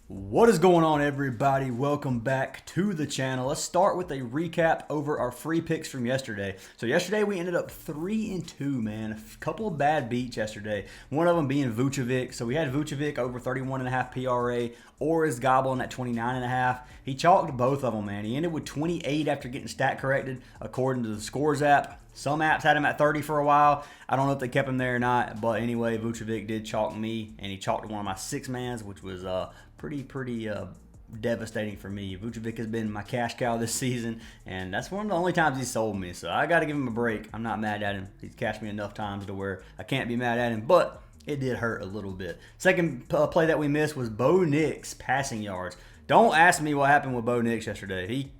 What is going on, everybody? Welcome back to the channel. Let's start with a recap over our free picks from yesterday. So yesterday we ended up 3-2, man. A couple of bad beats yesterday. One of them being Vucevic. So we had Vucevic over 31.5 PRA, or is gobbling at 29.5. He chalked both of them, man. He ended with 28 after getting stat corrected according to the Scores app. Some apps had him at 30 for a while. I don't know if they kept him there or not, but anyway, Vucevic did chalk me, and he chalked one of my six mans, which was pretty devastating for me. Vucevic has been my cash cow this season, and that's one of the only times he sold me, so I got to give him a break. I'm not mad at him. He's cashed me enough times to where I can't be mad at him, but it did hurt a little bit. Second play that we missed was Bo Nix passing yards. Don't ask me what happened with Bo Nix yesterday. He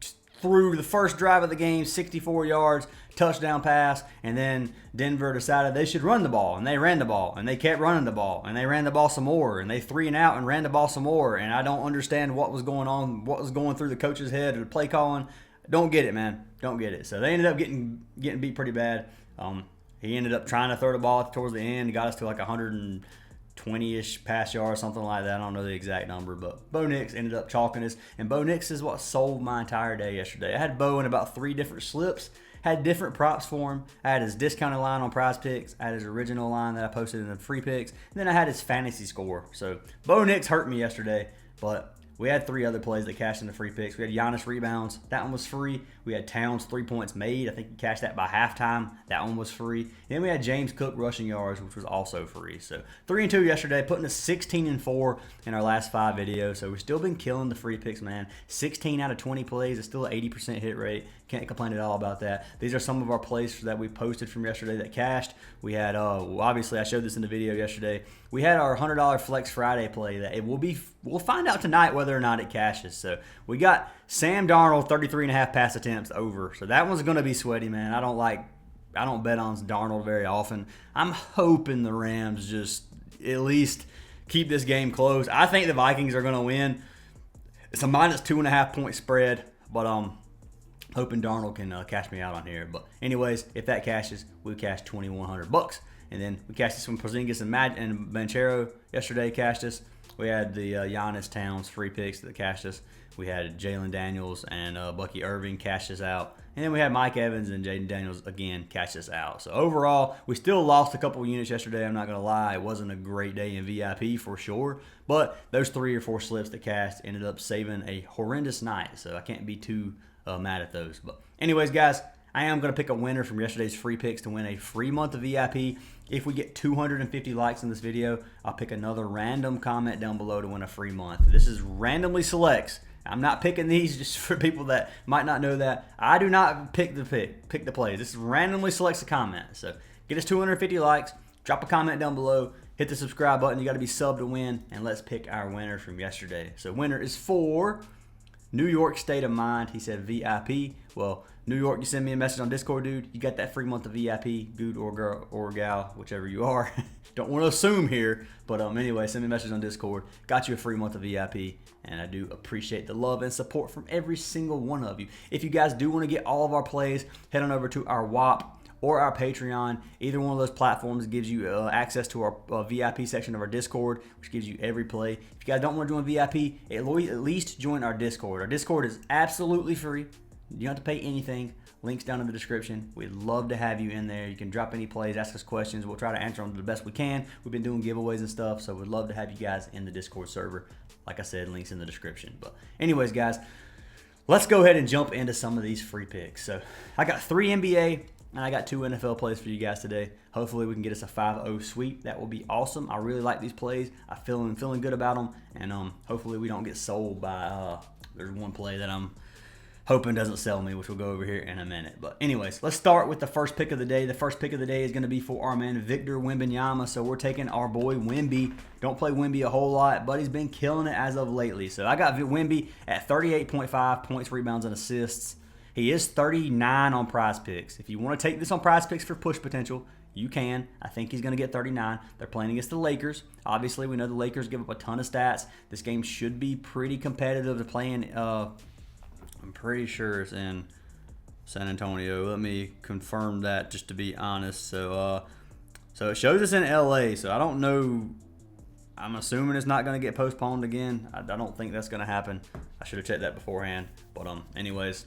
threw the first drive of the game, 64 yards, touchdown pass, and then Denver decided they should run the ball, and they ran the ball, and they kept running the ball, and they ran the ball some more, and they 3-and-out and ran the ball some more, and I don't understand what was going on, what was going through the coach's head or the play calling. Don't get it, man. Don't get it. So they ended up getting beat pretty bad. He ended up trying to throw the ball towards the end. He got us to like 120-ish pass yards, something like that. I don't know the exact number, but Bo Nix ended up chalking us, and Bo Nix is what sold my entire day yesterday. I had Bo in about 3 different slips, had different props for him. I had his discounted line on Prizepicks, I had his original line that I posted in the free picks, and then I had his fantasy score. So Bo Nix hurt me yesterday, but we had 3 other plays that cashed in the free picks. We had Giannis rebounds. That one was free. We had Towns 3 points made. I think he cashed that by halftime. That one was free. And then we had James Cook rushing yards, which was also free. So 3-2 yesterday, putting us 16-4 in our last 5 videos. So we've still been killing the free picks, man. 16 out of 20 plays is still an 80% hit rate. Can't complain at all about that. These are some of our plays that we posted from yesterday that cashed. We had, obviously I showed this in the video yesterday. We had our $100 Flex Friday play that we'll find out tonight whether or not it cashes. So we got Sam Darnold 33.5 pass attempts over. So that one's going to be sweaty, man. I don't bet on Darnold very often. I'm hoping the Rams just at least keep this game close. I think the Vikings are going to win. It's a minus 2.5 point spread, but hoping Darnold can cash me out on here. But anyways, if that cashes, we cash $2,100. And then we cashed this from Porzingis and Banchero yesterday. Cashed us. We had the Giannis Towns free picks that cashed us. We had Jalen Daniels and Bucky Irving cash us out. And then we had Mike Evans and Jaden Daniels again cash us out. So overall, we still lost a couple units yesterday. I'm not going to lie. It wasn't a great day in VIP for sure. But those 3 or 4 slips that cashed ended up saving a horrendous night. So I can't be too mad at those. But anyways, guys, I am going to pick a winner from yesterday's free picks to win a free month of VIP. If we get 250 likes in this video, I'll pick another random comment down below to win a free month. This is randomly selects. I'm not picking these just for people that might not know that. I do not pick the plays. This is randomly selects a comment. So get us 250 likes, drop a comment down below, hit the subscribe button. You got to be subbed to win, and let's pick our winner from yesterday. So winner is for New York State of Mind. He said VIP. Well, New York, you send me a message on Discord, dude. You got that free month of VIP, dude or girl or gal, whichever you are. Don't want to assume here, but anyway, send me a message on Discord. Got you a free month of VIP, and I do appreciate the love and support from every single one of you. If you guys do want to get all of our plays, head on over to our WAP or our Patreon. Either one of those platforms gives you access to our VIP section of our Discord, which gives you every play. If you guys don't want to join VIP, at least join our Discord. Our Discord is absolutely free. You don't have to pay anything. Links down in the description. We'd love to have you in there. You can drop any plays, ask us questions. We'll try to answer them the best we can. We've been doing giveaways and stuff, so we'd love to have you guys in the Discord server. Like I said, links in the description. But anyways, guys, let's go ahead and jump into some of these free picks. So I got 3 NBA, and I got 2 NFL plays for you guys today. Hopefully we can get us a 5-0 sweep. That will be awesome. I really like these plays. I'm feeling good about them, and hopefully we don't get sold by there's one play that I'm hoping doesn't sell me, which we'll go over here in a minute. But anyways, let's start with the first pick of the day. The first pick of the day is going to be for our man Victor Wembanyama. So we're taking our boy Wemby. Don't play Wemby a whole lot, but he's been killing it as of lately. So I got Wemby at 38.5 points, rebounds, and assists. He is 39 on Prizepicks. If you want to take this on Prizepicks for push potential, you can. I think he's going to get 39. They're playing against the Lakers. Obviously, we know the Lakers give up a ton of stats. This game should be pretty competitive to play in. I'm pretty sure it's in San Antonio. Let me confirm that just to be honest. So it shows us in LA. So I don't know I'm assuming it's not going to get postponed again. I don't think that's going to happen. I should have checked that beforehand. But anyways,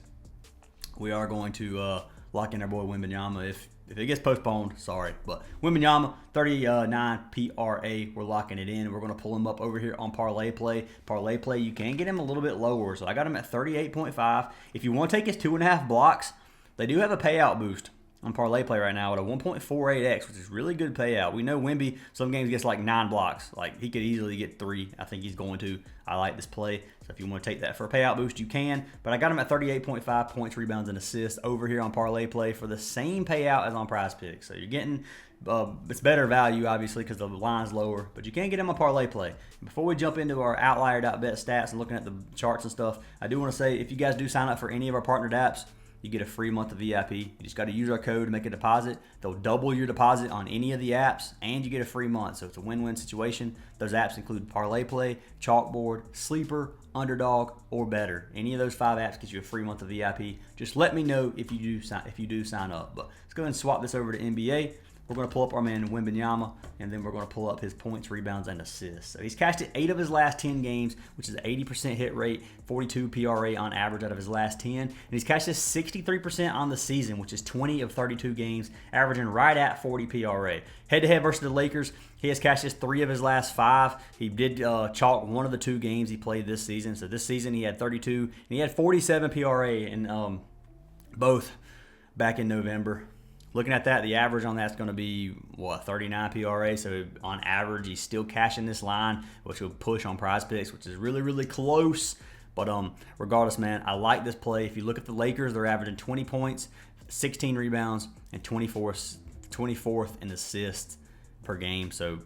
we are going to lock in our boy Wembanyama. If it gets postponed, sorry. But Wembanyama, 39 PRA, we're locking it in. We're going to pull him up over here on Parlay Play. Parlay Play, you can get him a little bit lower. So I got him at 38.5. If you want to take his 2.5 blocks, they do have a payout boost on Parlay Play right now at a 1.48x, which is really good payout. We know Wemby, some games gets like 9 blocks. Like, he could easily get 3. I think he's going to. I like this play. So if you want to take that for a payout boost, you can. But I got him at 38.5 points, rebounds, and assists over here on Parlay Play for the same payout as on Prizepicks. So you're getting, it's better value, obviously, because the line's lower. But you can get him on Parlay Play. Before we jump into our outlier.bet stats and looking at the charts and stuff, I do want to say, if you guys do sign up for any of our partnered apps, you get a free month of VIP. You just got to use our code to make a deposit. They'll double your deposit on any of the apps, and you get a free month. So it's a win-win situation. Those apps include Parlay Play, Chalkboard, Sleeper, Underdog, or Better. Any of those 5 apps gets you a free month of VIP. Just let me know if you do sign up. But let's go ahead and swap this over to NBA. We're going to pull up our man Wembanyama, and then we're going to pull up his points, rebounds, and assists. So he's cashed it 8 of his last 10 games, which is an 80% hit rate, 42 PRA on average out of his last 10. And he's cashed this 63% on the season, which is 20 of 32 games, averaging right at 40 PRA. Head-to-head versus the Lakers, he has cashed this 3 of his last 5. He did chalk 1 of the 2 games he played this season. So this season he had 32, and he had 47 PRA in both back in November. Looking at that, the average on that's going to be, 39 PRA. So on average, he's still cashing this line, which will push on Prizepicks, which is really, really close. But regardless, man, I like this play. If you look at the Lakers, they're averaging 20 points, 16 rebounds, and 24th in assists per game. So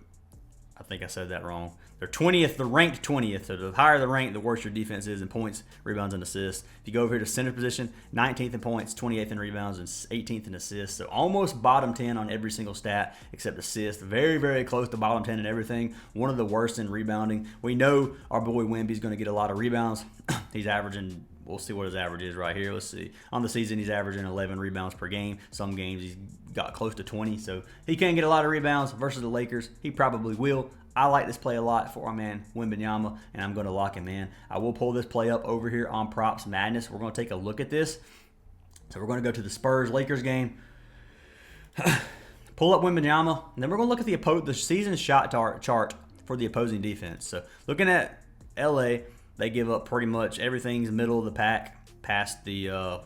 I think I said that wrong. They're 20th. They're ranked 20th. So the higher the rank, the worse your defense is in points, rebounds, and assists. If you go over here to center position, 19th in points, 28th in rebounds, and 18th in assists. So almost bottom 10 on every single stat except assists. Very, very close to bottom 10 in everything. One of the worst in rebounding. We know our boy Wemby's going to get a lot of rebounds. He's averaging, we'll see what his average is right here. Let's see. On the season, he's averaging 11 rebounds per game. Some games he's got close to 20. So he can get a lot of rebounds versus the Lakers. He probably will. I like this play a lot for our man Wembanyama, and I'm going to lock him in. I will pull this play up over here on Props Madness. We're going to take a look at this. So we're going to go to the Spurs-Lakers game. Pull up Wembanyama, and then we're going to look at the season shot chart for the opposing defense. So looking at LA, they give up pretty much everything's middle of the pack past the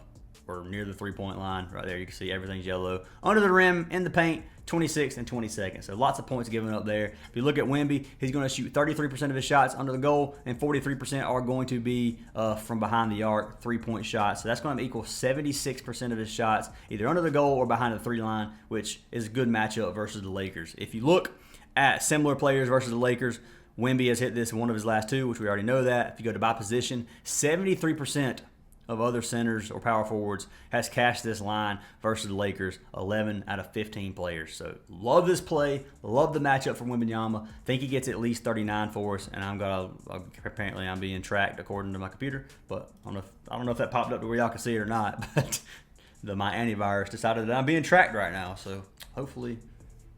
or near the three-point line. Right there, you can see everything's yellow. Under the rim, in the paint, 26th and 22nd. So lots of points given up there. If you look at Wemby, he's going to shoot 33% of his shots under the goal, and 43% are going to be from behind the arc, 3-point shots. So that's going to equal 76% of his shots, either under the goal or behind the 3-line, which is a good matchup versus the Lakers. If you look at similar players versus the Lakers, Wemby has hit this in one of his last 2, which we already know that. If you go to by position, 73% of other centers or power forwards has cashed this line versus the Lakers, 11 out of 15 players. So love this play, love the matchup for Wembanyama. Think he gets at least 39 for us, and apparently I'm being tracked according to my computer, but I don't know if that popped up to where y'all can see it or not. But my antivirus decided that I'm being tracked right now, so hopefully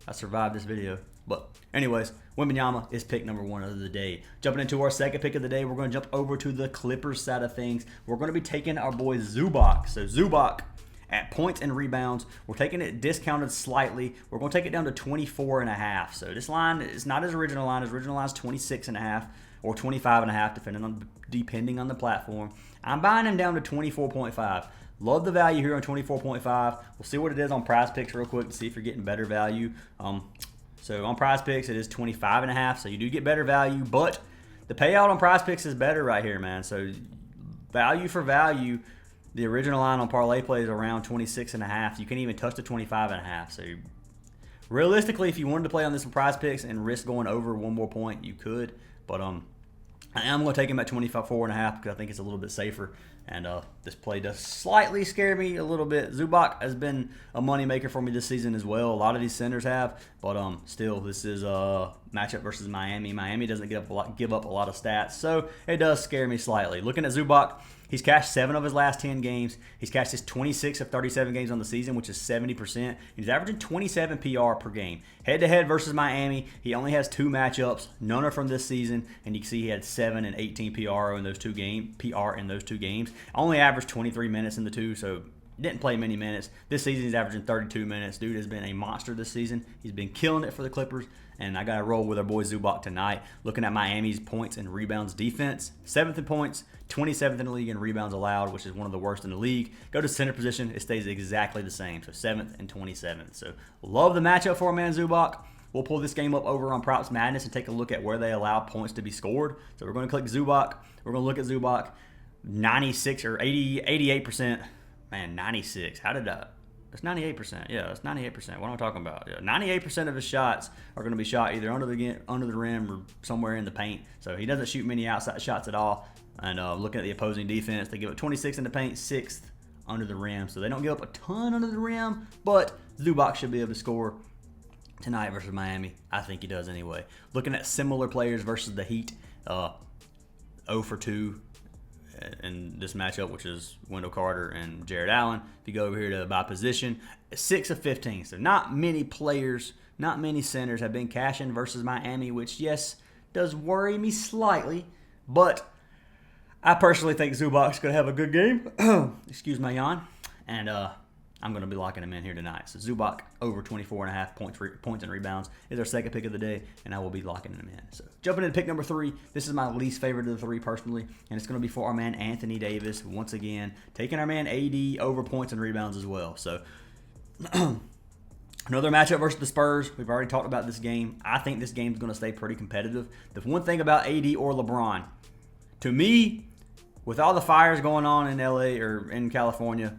I survived this video. But anyways, Wembanyama is pick number 1 of the day. Jumping into our second pick of the day, we're going to jump over to the Clippers side of things. We're going to be taking our boy Zubac. So Zubac at points and rebounds. We're taking it discounted slightly. We're going to take it down to 24.5. So this line is not his original line. His original line is 26.5 or 25.5, depending on the platform. I'm buying him down to 24.5. Love the value here on 24.5. We'll see what it is on Prizepicks real quick to see if you're getting better value. So on Prizepicks, it is 25.5, so you do get better value, but the payout on Prizepicks is better right here, man. So value for value, the original line on Parlay Play is around 26.5. You can't even touch the 25.5. So realistically, if you wanted to play on this on Prizepicks and risk going over 1 more point, you could. But I am going to take him at 24.5 because I think it's a little bit safer. And this play does slightly scare me a little bit. Zubac has been a moneymaker for me this season as well. A lot of these centers have. But still, this is matchup versus Miami. Miami doesn't give up a lot of stats, so it does scare me slightly. Looking at Zubac, he's cashed 7 of his last 10 games. He's cashed his 26 of 37 games on the season, which is 70%. He's averaging 27 PR per game. Head-to-head versus Miami, he only has 2 matchups. None are from this season, and you can see he had 7 and 18 PR in those 2 games. Only averaged 23 minutes in the 2, so didn't play many minutes. This season he's averaging 32 minutes. Dude has been a monster this season. He's been killing it for the Clippers, and I got to roll with our boy Zubac tonight. Looking at Miami's points and rebounds defense, 7th in points, 27th in the league in rebounds allowed, which is one of the worst in the league. Go to center position, it stays exactly the same, so 7th and 27th. So love the matchup for our man Zubac. We'll pull this game up over on Props Madness and take a look at where they allow points to be scored. So we're going to click Zubac. We're going to look at Zubac, 96 or 88%. Man, 96. How did that? That's 98%. Yeah, that's 98%. What am I talking about? Yeah, 98% of his shots are going to be shot either under the rim or somewhere in the paint. So he doesn't shoot many outside shots at all. And looking at the opposing defense, they give up 26 in the paint, 6th under the rim. So they don't give up a ton under the rim, but Zubac should be able to score tonight versus Miami. I think he does anyway. Looking at similar players versus the Heat, 0 for 2. In this matchup, which is Wendell Carter and Jared Allen. If you go over here to by position, 6 of 15. So not many players, not many centers have been cashing versus Miami, which, yes, does worry me slightly. But I personally think Zubac's going to have a good game. Excuse my yawn. And I'm going to be locking him in here tonight. So Zubac over 24.5 points and rebounds is our second pick of the day, and I will be locking him in. So jumping into pick number 3, this is my least favorite of the 3 personally, and it's going to be for our man Anthony Davis once again, taking our man AD over points and rebounds as well. So another matchup versus the Spurs. We've already talked about this game. I think this game is going to stay pretty competitive. The one thing about AD or LeBron, to me, with all the fires going on in LA or in California,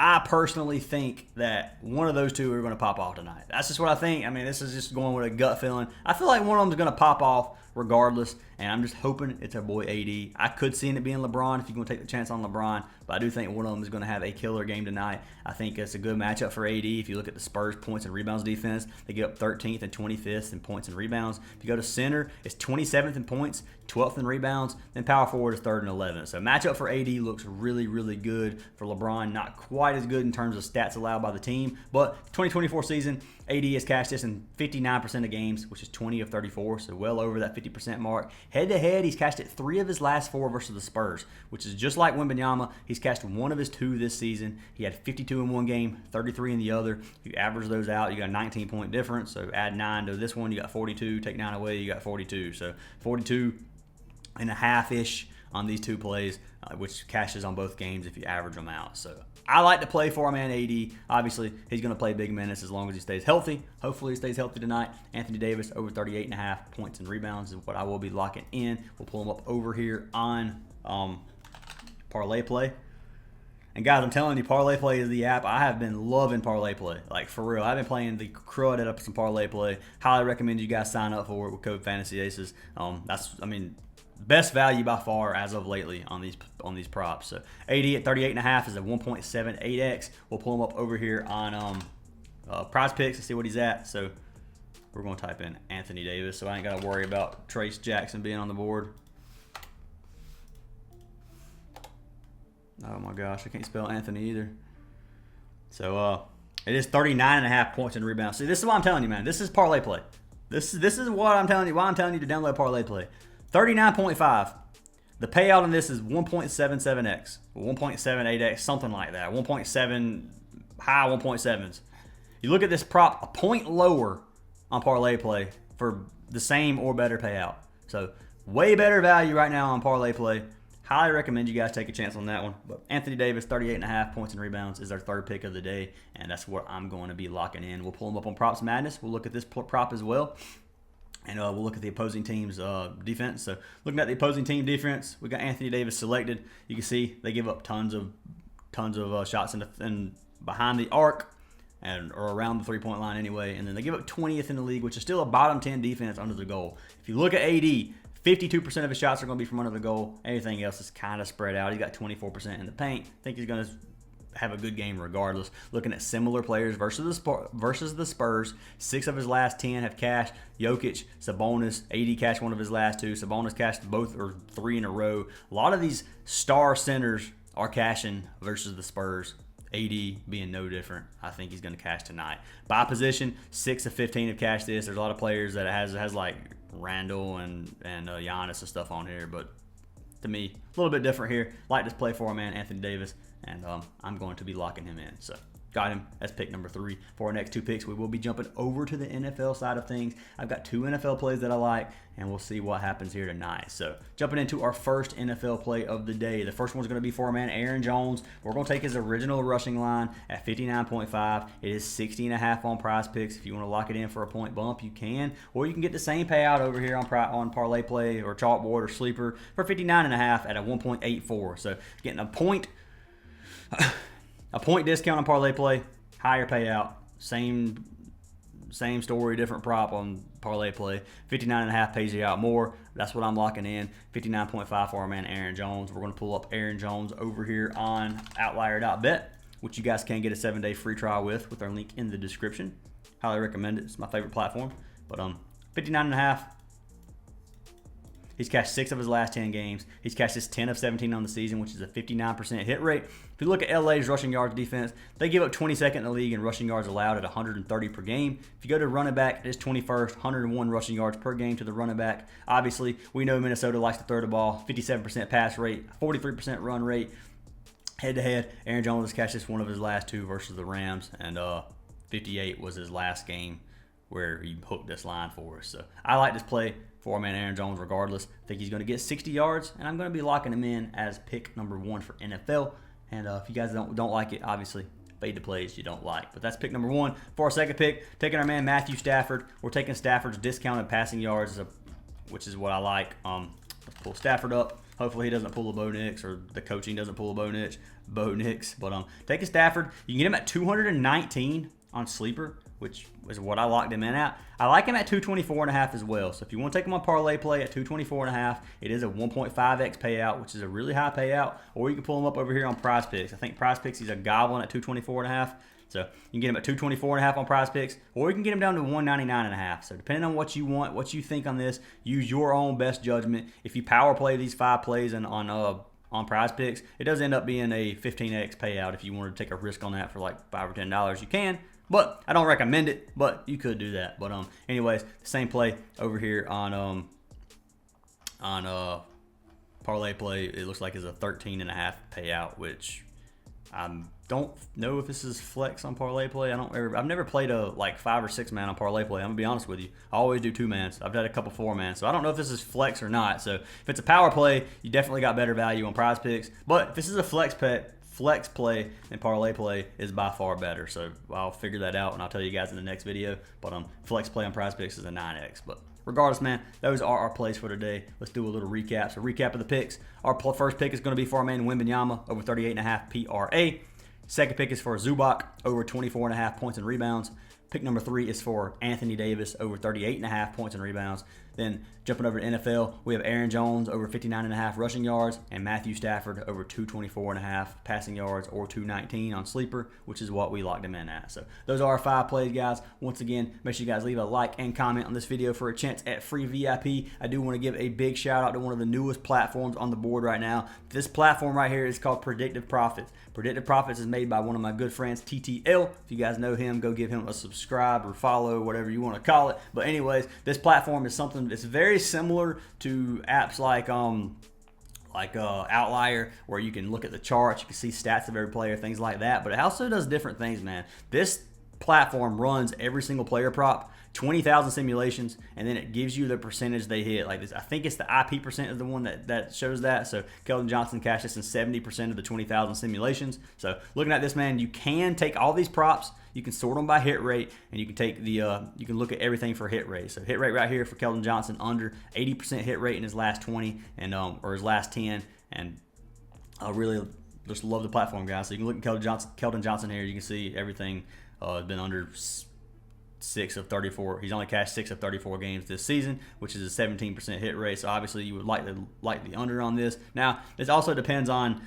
I personally think that one of those two are going to pop off tonight. That's just what I think. I mean, this is just going with a gut feeling. I feel like one of them is going to pop off regardless, and I'm just hoping it's our boy AD. I could see it being LeBron if you're going to take the chance on LeBron, but I do think one of them is going to have a killer game tonight. I think it's a good matchup for AD. If you look at the Spurs points and rebounds defense, they get up 13th and 25th in points and rebounds. If you go to center, it's 27th in points, 12th in rebounds, then power forward is 3rd and 11th. So matchup for AD looks really, really good. For LeBron, not quite as good in terms of stats allowed by the team, but 2024 season, AD has cashed this in 59% of games, which is 20 of 34, so well over that 50% mark. Head-to-head, he's cashed it 3 of his last 4 versus the Spurs, which is just like Wembanyama. He's cashed 1 of his 2 this season. He had 52 in one game, 33 in the other. If you average those out, you got a 19-point difference, so add 9 to this one, you got 42. Take 9 away, you got 42. So 42 and a half-ish on these 2 plays, which cashes on both games if you average them out. So I like to play for our man AD. Obviously, he's going to play big minutes as long as he stays healthy. Hopefully, he stays healthy tonight. Anthony Davis over 38.5 points and rebounds is what I will be locking in. We'll pull him up over here on Parlay Play. And guys, I'm telling you, Parlay Play is the app. I have been loving Parlay Play. Like, for real. I've been playing the crud out of some Parlay Play. Highly recommend you guys sign up for it with code Fantasy Aces. Best value by far as of lately on these props. So AD at 38.5 is a 1.78x. We'll pull him up over here on Prizepicks and see what he's at. So we're going to type in Anthony Davis, so I ain't got to worry about Trace Jackson being on the board. Oh my gosh, I can't spell Anthony either. So it is 39.5 points and rebounds. See, this is what I'm telling you, man. This is Parlay Play. This is what I'm telling you. Why I'm telling you to download Parlay Play. 39.5. The payout on this is 1.77x, 1.78x, something like that. 1.7, high 1.7s. You look at this prop, a point lower on Parlay Play for the same or better payout. So way better value right now on Parlay Play. Highly recommend you guys take a chance on that one. But Anthony Davis, 38.5 points and rebounds is our 3rd pick of the day, and that's what I'm going to be locking in. We'll pull him up on Props Madness. We'll look at this prop as well. And we'll look at the opposing team's defense. So looking at the opposing team defense, we got Anthony Davis selected. You can see they give up tons of shots in behind the arc or around the 3-point line anyway. And then they give up 20th in the league, which is still a bottom 10 defense under the goal. If you look at AD, 52% of his shots are going to be from under the goal. Everything else is kind of spread out. He's got 24% in the paint. I think he's going to have a good game regardless. Looking at similar players versus the Spurs, 6 of his last 10 have cashed. Jokic, Sabonis, AD cashed 1 of his last 2. Sabonis cashed both or 3 in a row. A lot of these star centers are cashing versus the Spurs. AD being no different. I think he's going to cash tonight. By position, 6 of 15 have cashed this. There's a lot of players that has like Randall and Giannis and stuff on here, but to me, a little bit different here. Like this play for our man Anthony Davis, and I'm going to be locking him in. So got him as pick number 3. For our next 2 picks, we will be jumping over to the NFL side of things. I've got 2 NFL plays that I like, and we'll see what happens here tonight. So jumping into our first NFL play of the day. The first one's going to be for our man Aaron Jones. We're going to take his original rushing line at 59.5. It is 60.5 on Prizepicks. If you want to lock it in for a point bump, you can. Or you can get the same payout over here on Parlay Play or Chalkboard or Sleeper for 59.5 at a 1.84. So getting a point discount on Parlay Play, higher payout, same story, different prop on Parlay Play. 59.5 pays you out more. That's what I'm locking in. 59.5 for our man Aaron Jones. We're going to pull up Aaron Jones over here on OUTLIER.bet, which you guys can get a 7-day free trial with our link in the description. Highly recommend it. It's my favorite platform. But 59.5. He's cashed 6 of his last 10 games. He's cashed his 10 of 17 on the season, which is a 59% hit rate. If you look at LA's rushing yards defense, they give up 22nd in the league in rushing yards allowed at 130 per game. If you go to running back, it is 21st, 101 rushing yards per game to the running back. Obviously, we know Minnesota likes to throw the ball. 57% pass rate, 43% run rate. Head-to-head, Aaron Jones has cashed this 1 of his last 2 versus the Rams, and 58 was his last game where he hooked this line for us. So I like this play for our man Aaron Jones regardless. I think he's going to get 60 yards, and I'm going to be locking him in as pick number 1 for NFL. And if you guys don't like it, obviously, fade the plays you don't like. But that's pick number 1. For our second pick, taking our man Matthew Stafford. We're taking Stafford's discounted passing yards, which is what I like. Let's pull Stafford up. Hopefully he doesn't pull a Bo Nix, or the coaching doesn't pull a Bo Nix. But taking Stafford, you can get him at 219 on Sleeper, which is what I locked him in at. I like him at 224.5 as well. So if you want to take him on Parlay Play at 224.5, it is a 1.5x payout, which is a really high payout. Or you can pull him up over here on Prizepicks. I think Prizepicks, he's a goblin at 224.5. So you can get him at 224.5 on Prizepicks, or you can get him down to 199.5. So depending on what you want, what you think on this, use your own best judgment. If you power play these 5 plays on Prizepicks, it does end up being a 15x payout. If you wanted to take a risk on that for like $5 or $10, you can. But I don't recommend it, but you could do that. But anyways, same play over here on Parlay Play. It looks like it's a 13.5 payout, which I don't know if this is flex on Parlay Play. I've never played a like 5 or 6 man on Parlay Play. I'm gonna be honest with you. I always do 2 mans. I've done a couple 4 mans, so I don't know if this is flex or not. So if it's a power play, you definitely got better value on Prizepicks. But if this is a flex play and Parlay Play is by far better. So I'll figure that out and I'll tell you guys in the next video. But flex play on Prizepicks is a 9x. But regardless, man, those are our plays for today. Let's do a little recap. So recap of the picks. Our first pick is going to be for our man wembanyama over 38.5 PRA. Second pick is for Zubac over 24.5 points and rebounds. Pick number 3 is for Anthony Davis over 38.5 points and rebounds. Then jumping over to NFL, we have Aaron Jones over 59.5 rushing yards and Matthew Stafford over 224.5 passing yards or 219 on Sleeper, which is what we locked him in at. So those are our 5 plays, guys. Once again, make sure you guys leave a like and comment on this video for a chance at free VIP. I do want to give a big shout out to one of the newest platforms on the board right now. This platform right here is called Predictive Profits. Predictive Profits is made by one of my good friends, TTL. If you guys know him, go give him a subscribe or follow, whatever you want to call it. But anyways, this platform is something that's very similar to apps like OUTLIER, where you can look at the charts, you can see stats of every player, things like that. But it also does different things, man. This platform runs every single player prop, 20,000 simulations, and then it gives you the percentage they hit. Like this, I think it's the IP percent is the one that shows that. So Keldon Johnson cashed this in 70% of the 20,000 simulations. So looking at this, man, you can take all these props, you can sort them by hit rate, and you can take the you can look at everything for hit rate. So hit rate right here for Keldon Johnson, under 80% hit rate in his last 20 and or his last 10, and I really just love the platform, guys. So you can look at Keldon Johnson here. You can see everything has been under 6 of 34. He's only cashed 6 of 34 games this season, which is a 17% hit rate. So obviously you would like the under on this. Now, this also depends on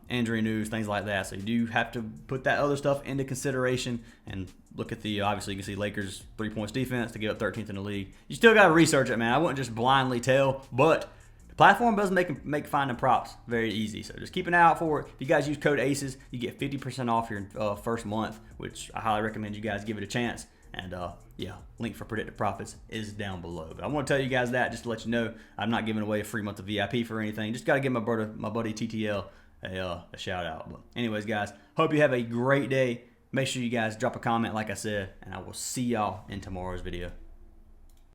injury news, things like that. So you do have to put that other stuff into consideration and look at the, obviously you can see Lakers 3 points defense to give up 13th in the league. You still got to research it, man. I wouldn't just blindly tell, but the platform does make finding props very easy. So just keep an eye out for it. If you guys use code ACES, you get 50% off your first month, which I highly recommend you guys give it a chance. And yeah, link for Predictive Profits is down below. But I want to tell you guys that just to let you know I'm not giving away a free month of VIP for anything. Just got to give my buddy TTL a shout out. But anyways, guys, hope you have a great day. Make sure you guys drop a comment like I said, and I will see y'all in tomorrow's video.